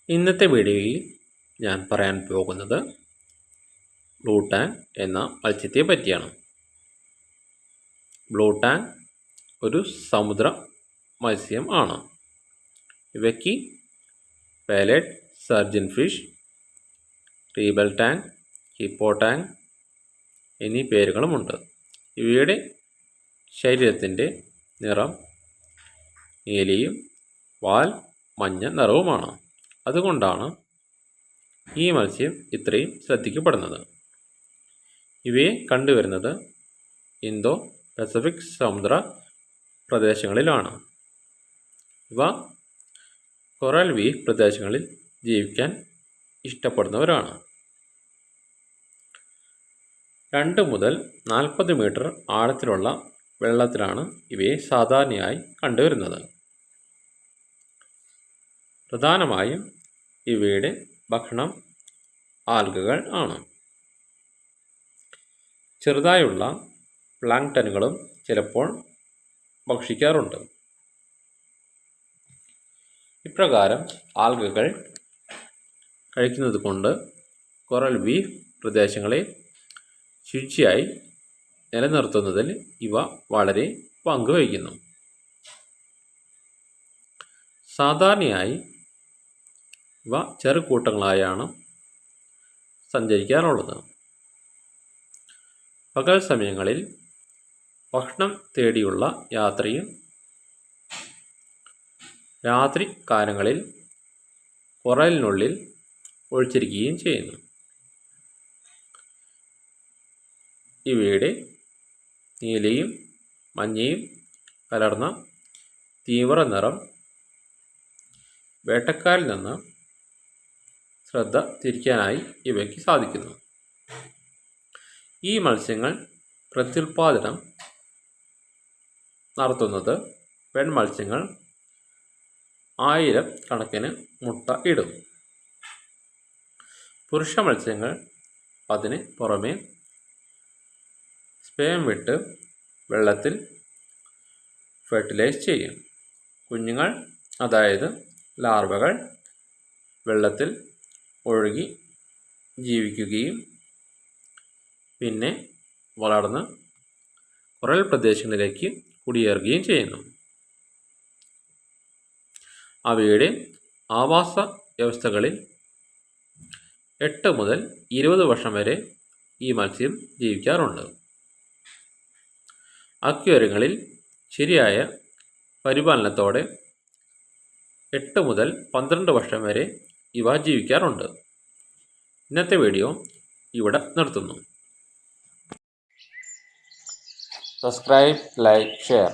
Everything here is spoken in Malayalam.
ഇന്നത്തെ വീഡിയോയിൽ ഞാൻ പറയാൻ പോകുന്നത് ബ്ലൂ ടാങ് എന്ന മത്സ്യത്തെ പറ്റിയാണ്. ബ്ലൂ ടാങ് ഒരു സമുദ്ര മത്സ്യം ആണ്. ഇവയ്ക്ക് palette surgeon fish, regal tang, hippo tang എന്നീ പേരുകളുമുണ്ട്. ഇവയുടെ ശരീരത്തിൻ്റെ നിറം നീലയും വാൽ മഞ്ഞ നിറവുമാണ്. അതുകൊണ്ടാണ് ഈ മത്സ്യം ഇത്രയും ശ്രദ്ധിക്കപ്പെടുന്നത്. ഇവയെ കണ്ടുവരുന്നത് ഇന്തോ പസഫിക് സമുദ്ര പ്രദേശങ്ങളിലാണ്. ഇവ കൊറൽ റീഫ് പ്രദേശങ്ങളിൽ ജീവിക്കാൻ ഇഷ്ടപ്പെടുന്നവരാണ്. 2 മുതൽ 40 മീറ്റർ ആഴത്തിലുള്ള വെള്ളത്തിലാണ് ഇവയെ സാധാരണയായി കണ്ടുവരുന്നത്. പ്രധാനമായും ഇവയുടെ ഭക്ഷണം ആൽഗകൾ ആണ്. ചെറുതായുള്ള പ്ലാങ്ക്ടനുകളും ചിലപ്പോൾ ഭക്ഷിക്കാറുണ്ട്. ഇപ്രകാരം ആൽഗകൾ കഴിക്കുന്നത് കൊണ്ട് കൊറൽ റീഫ് പ്രദേശങ്ങളെ ശുചിയായി നിലനിർത്തുന്നതിൽ ഇവ വളരെ പങ്കുവഹിക്കുന്നു. സാധാരണയായി ഇവ ചെറുകൂട്ടങ്ങളായാണ് സഞ്ചരിക്കാറുള്ളത്. പകൽ സമയങ്ങളിൽ ഭക്ഷണം തേടിയുള്ള യാത്രയും രാത്രി കാലങ്ങളിൽ കൊറലിനുള്ളിൽ ഒളിച്ചിരിക്കുകയും ചെയ്യുന്നു. ഇവയുടെ നീലയും മഞ്ഞയും കലർന്ന തീവ്ര നിറം വേട്ടക്കാരിൽ നിന്ന് ശ്രദ്ധ തിരിക്കാനായി ഇവയ്ക്ക് സാധിക്കുന്നു. ഈ മത്സ്യങ്ങൾ പ്രത്യുൽപാദനം നടത്തുന്നത് പെൺമത്സ്യങ്ങൾ 1000 കണക്കിന് മുട്ട ഇടും. പുരുഷ മത്സ്യങ്ങൾ അതിന് പുറമെ സ്പേം വിട്ട് വെള്ളത്തിൽ ഫെർട്ടിലൈസ് ചെയ്യും. കുഞ്ഞുങ്ങൾ, അതായത് ലാർവകൾ, വെള്ളത്തിൽ ഒഴുകി ജീവിക്കുകയും പിന്നെ വളർന്ന് കൊറൽ പ്രദേശങ്ങളിലേക്ക് കുടിയേറുകയും ചെയ്യുന്നു. അവയുടെ ആവാസ വ്യവസ്ഥകളിൽ 8 മുതൽ 20 വർഷം വരെ ഈ മത്സ്യം ജീവിക്കാറുണ്ട്. അക്വേറിയങ്ങളിൽ ശരിയായ പരിപാലനത്തോടെ 8 മുതൽ 12 വർഷം വരെ ഇവ ജീവിക്കാറുണ്ട്. ഇന്നത്തെ വീഡിയോ ഇവിടെ നിർത്തുന്നു. Subscribe, like, share.